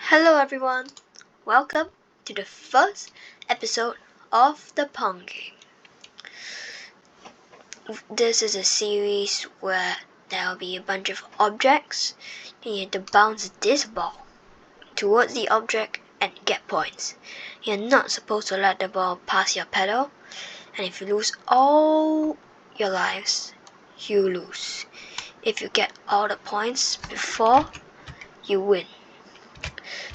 Hello everyone, welcome to the first episode of the pong game. This is a series where there will be a bunch of objects and you have to bounce this ball towards the object and get points. You're not supposed to let the ball pass your pedal, and if you lose all your lives, you lose. If you get all the points before, you win.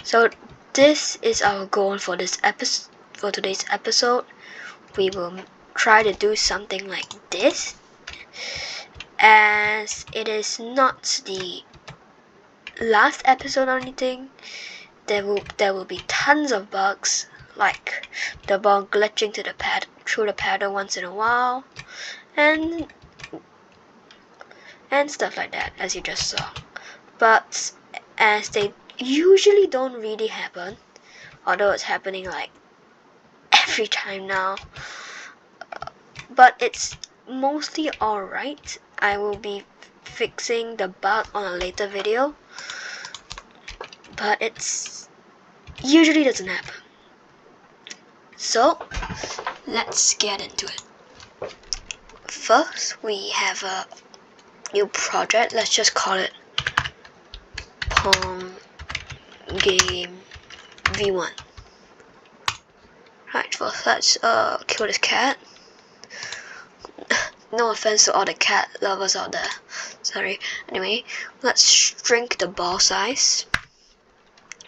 So this is our goal for today's episode. We will try to do something like this, as it is not the last episode or anything. There will be tons of bugs, like the ball glitching through the paddle once in a while, and stuff like that, as you just saw. But as they usually don't really happen, although it's happening like every time now, but it's mostly alright. I will be fixing the bug on a later video, but it's usually doesn't happen. So let's get into it. First, we have a new project. Let's just call it Pong Game V1. Right, first let's kill this cat. No offense to all the cat lovers out there. Sorry. Anyway, let's shrink the ball size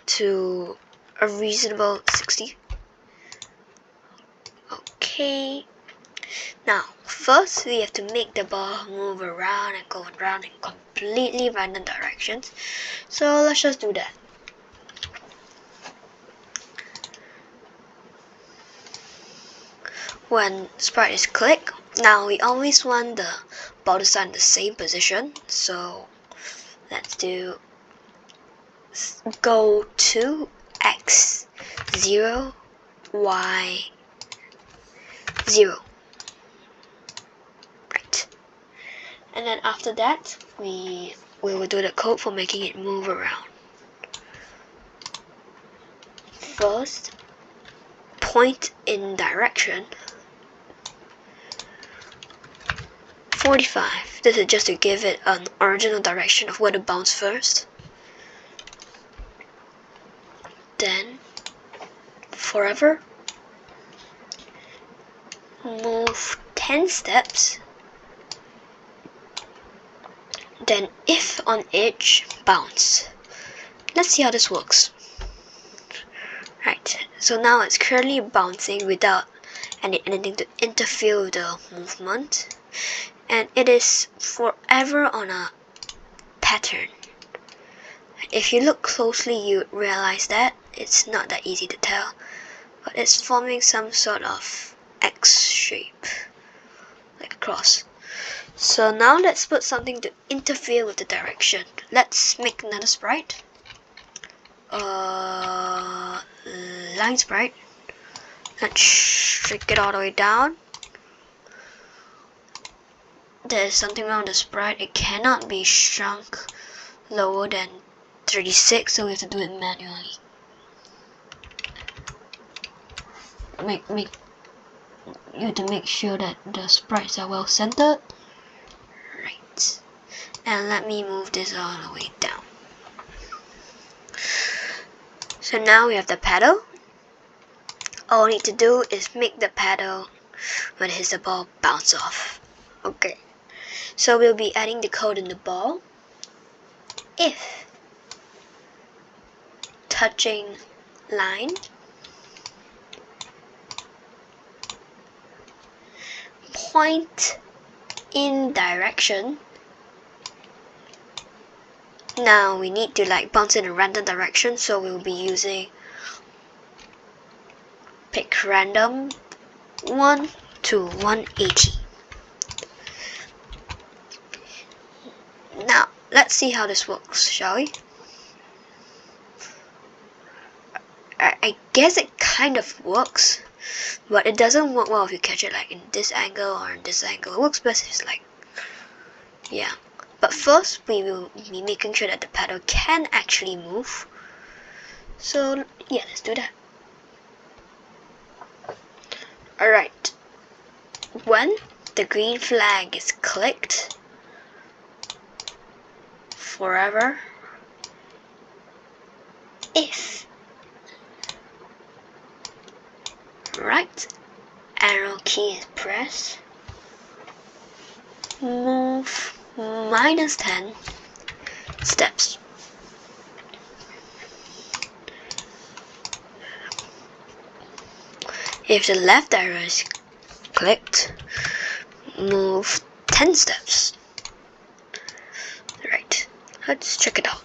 to a reasonable 60. Okay. Now, first we have to make the ball move around and go around in completely random directions. So let's just do that. When sprite is clicked, now we always want the ball to start in the same position. So let's do go to X 0 Y 0. Right. And then after that, we will do the code for making it move around. First, point in direction 45. This is just to give it an original direction of where to bounce first. Then, forever, move 10 steps. Then, if on edge, bounce. Let's see how this works. Right, so now it's currently bouncing without anything to interfere with the movement. And it is forever on a pattern. If you look closely, you realize that it's not that easy to tell, but it's forming some sort of X shape, like a cross. So now let's put something to interfere with the direction. Let's make another sprite. Line sprite. Let's shrink it all the way down. There's something wrong with the sprite. It cannot be shrunk lower than 36, so we have to do it manually. You have to make sure that the sprites are well centered. Right. And let me move this all the way down. So now we have the paddle. All we need to do is make the paddle, when it hits the ball, bounce off. Okay. So we'll be adding the code in the ball. If touching line, point in direction. Now we need to bounce in a random direction, so we'll be using pick random 1 to 180. Now let's see how this works, shall we? I guess it kind of works, but it doesn't work well if you catch it in this angle or in this angle. It works best if it's yeah. But first we will be making sure that the paddle can actually move. So yeah, let's do that. Alright, when the green flag is clicked forever, if right arrow key is pressed, move -10 steps. If the left arrow is clicked, move 10 steps. Right, let's check it out.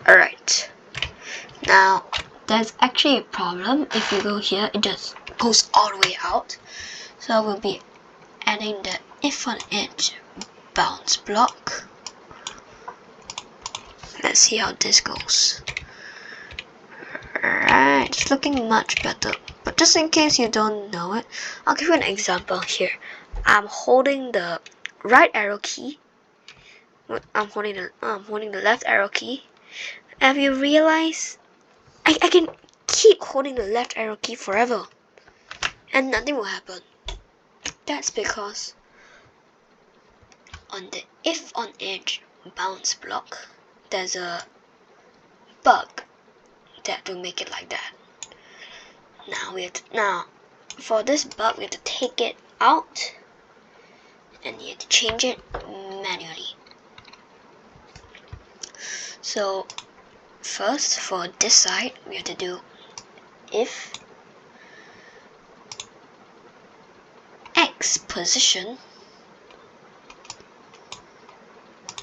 Alright, now there's actually a problem. If you go here, it just goes all the way out. So we'll be adding the if on edge bounce block. Let's see how this goes. Alright, it's looking much better. But just in case you don't know it, I'll give you an example here. I'm holding the right arrow key. I'm holding the left arrow key. And you realize I can keep holding the left arrow key forever and nothing will happen. That's because on the if on edge bounce block, there's a bug that will make it like that. Now for this bug we have to take it out and you have to change it manually. So first, for this side, we have to do if X position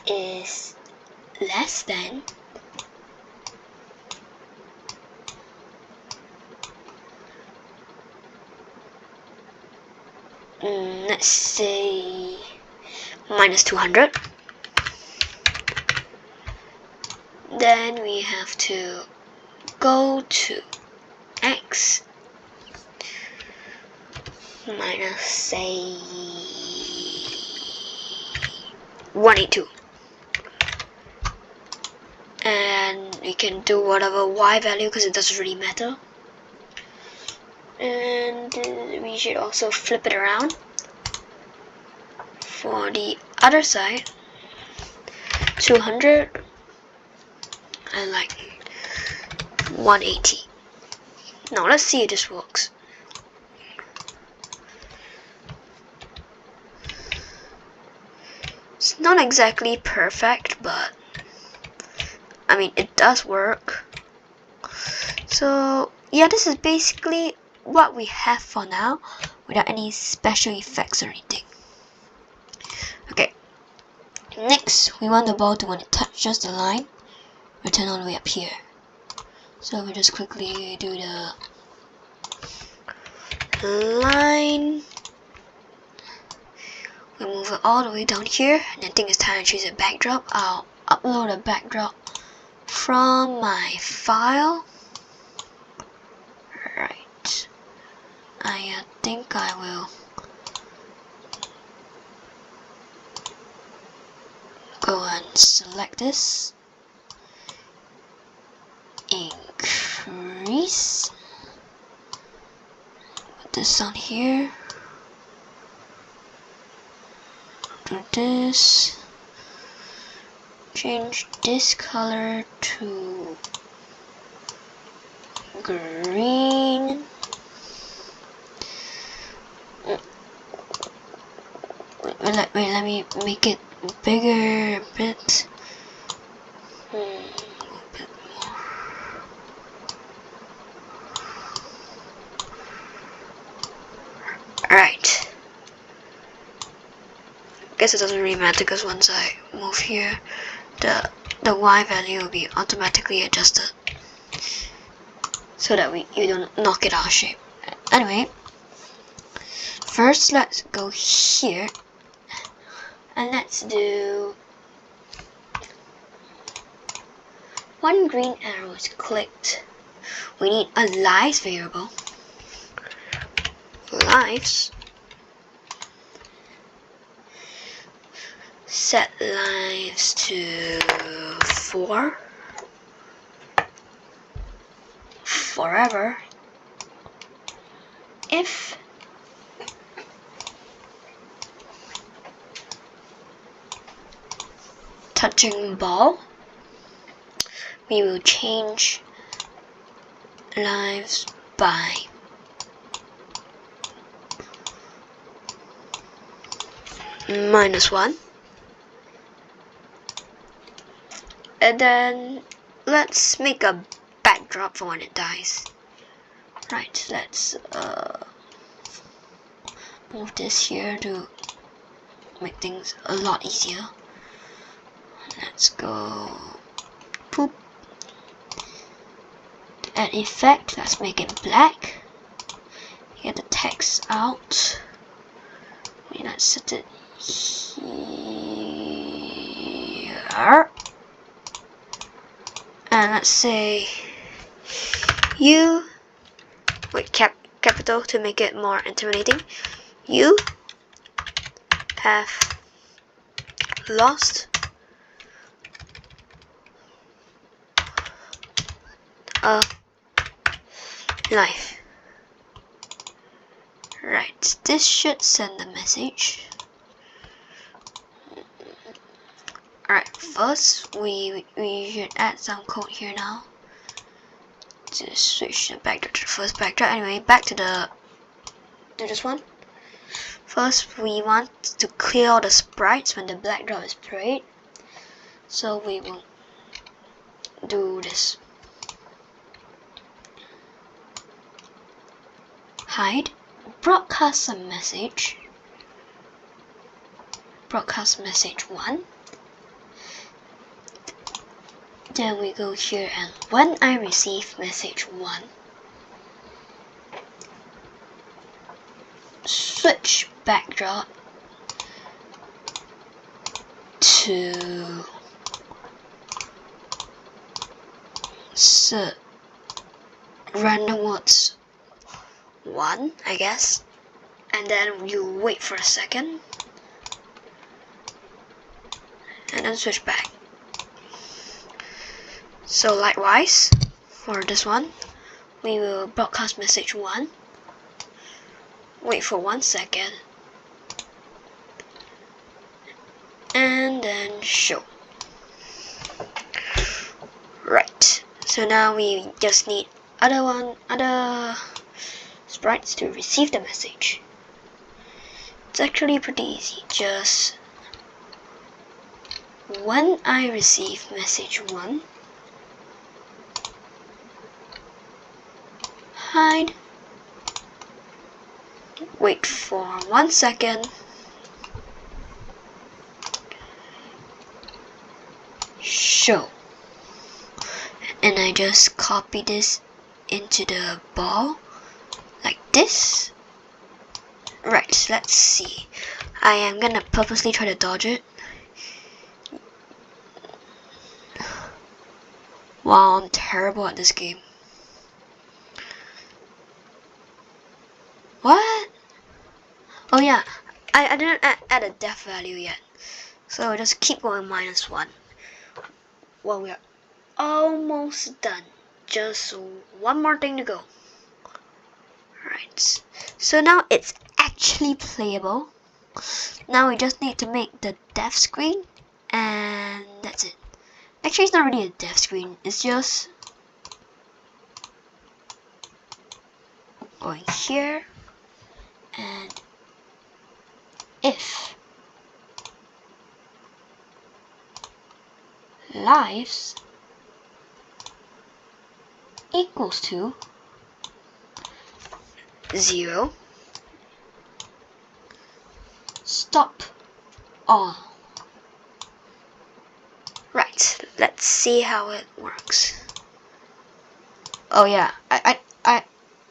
is less than let's say -200. Then we have to go to X minus say 182, and we can do whatever Y value because it doesn't really matter. And we should also flip it around for the other side, 200 and like 180. Now let's see if this works. It's not exactly perfect, but I mean it does work. So yeah, this is basically what we have for now without any special effects or anything. Okay, next we want the ball to, when it touches the line, return all the way up here. So we just quickly do the line, we move it all the way down here, and I think it's time to choose a backdrop. I'll upload a backdrop from my file. Right, I think I will go and select this, increase, put this on here, do this, change this color to green. Wait, let me make it bigger a bit. A bit more. Alright. Guess it doesn't really matter because once I move here, the Y value will be automatically adjusted so that you don't knock it out of shape. Anyway, first let's go here and let's do one green arrow is clicked, we need a lives variable. Lives. Set lives to 4. Forever. If touching ball, we will change lives by -1. And then let's make a backdrop for when it dies. Right, let's move this here to make things a lot easier. Let's go poop. Add effect, let's make it black. Get the text out. Let's set it here. And let's say you with capital to make it more intimidating. You have lost a life. Right, this should send a message. Alright, first we should add some code here now to switch the backdrop to the first backdrop. Anyway, back to this one. First, we want to clear all the sprites when the backdrop is played. So we will do this. Hide. Broadcast a message. Broadcast message 1. Then we go here and when I receive message 1, switch backdrop to random words 1, I guess, and then you wait for a second and then switch back. So likewise for this one, we will broadcast message 1, wait for 1 second, and then show. Right, so now we just need other sprites to receive the message. It's actually pretty easy. Just when I receive message 1, hide, wait for 1 second, show, and I just copy this into the ball like this. Right, let's see. I am gonna purposely try to dodge it. Wow, I'm terrible at this game. What? Oh yeah, I didn't add a death value yet. So I'll just keep going -1. Well, we are almost done. Just one more thing to go. Right, so now it's actually playable. Now we just need to make the death screen, and that's it. Actually, it's not really a death screen, it's just going here, and if lives equals to 0, stop all. Right, let's see how it works. Oh yeah,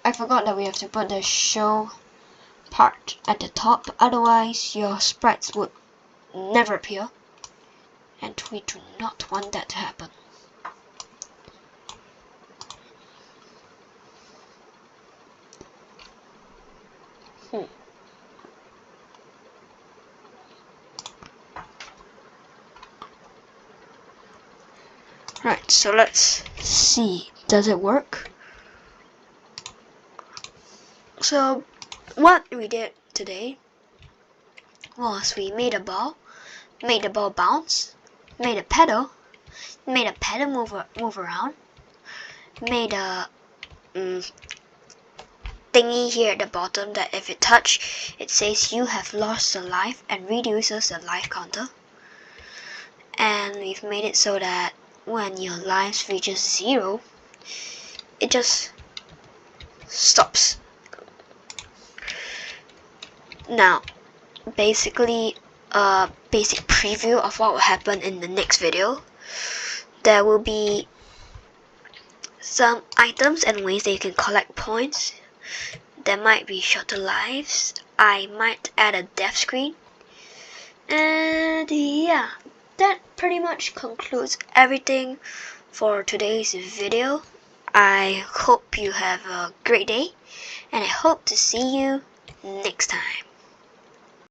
I forgot that we have to put the show part at the top, otherwise your sprites would never appear, and we do not want that to happen. Right, so let's see, does it work? So what we did today was we made a ball, made the ball bounce, made a pedal move around, made a thingy here at the bottom that if it touch, it says you have lost a life and reduces the life counter. And we've made it so that when your life reaches 0, it just stops. Now, basically, a basic preview of what will happen in the next video. There will be some items and ways that you can collect points. There might be shorter lives. I might add a death screen. And yeah, that pretty much concludes everything for today's video. I hope you have a great day, and I hope to see you next time.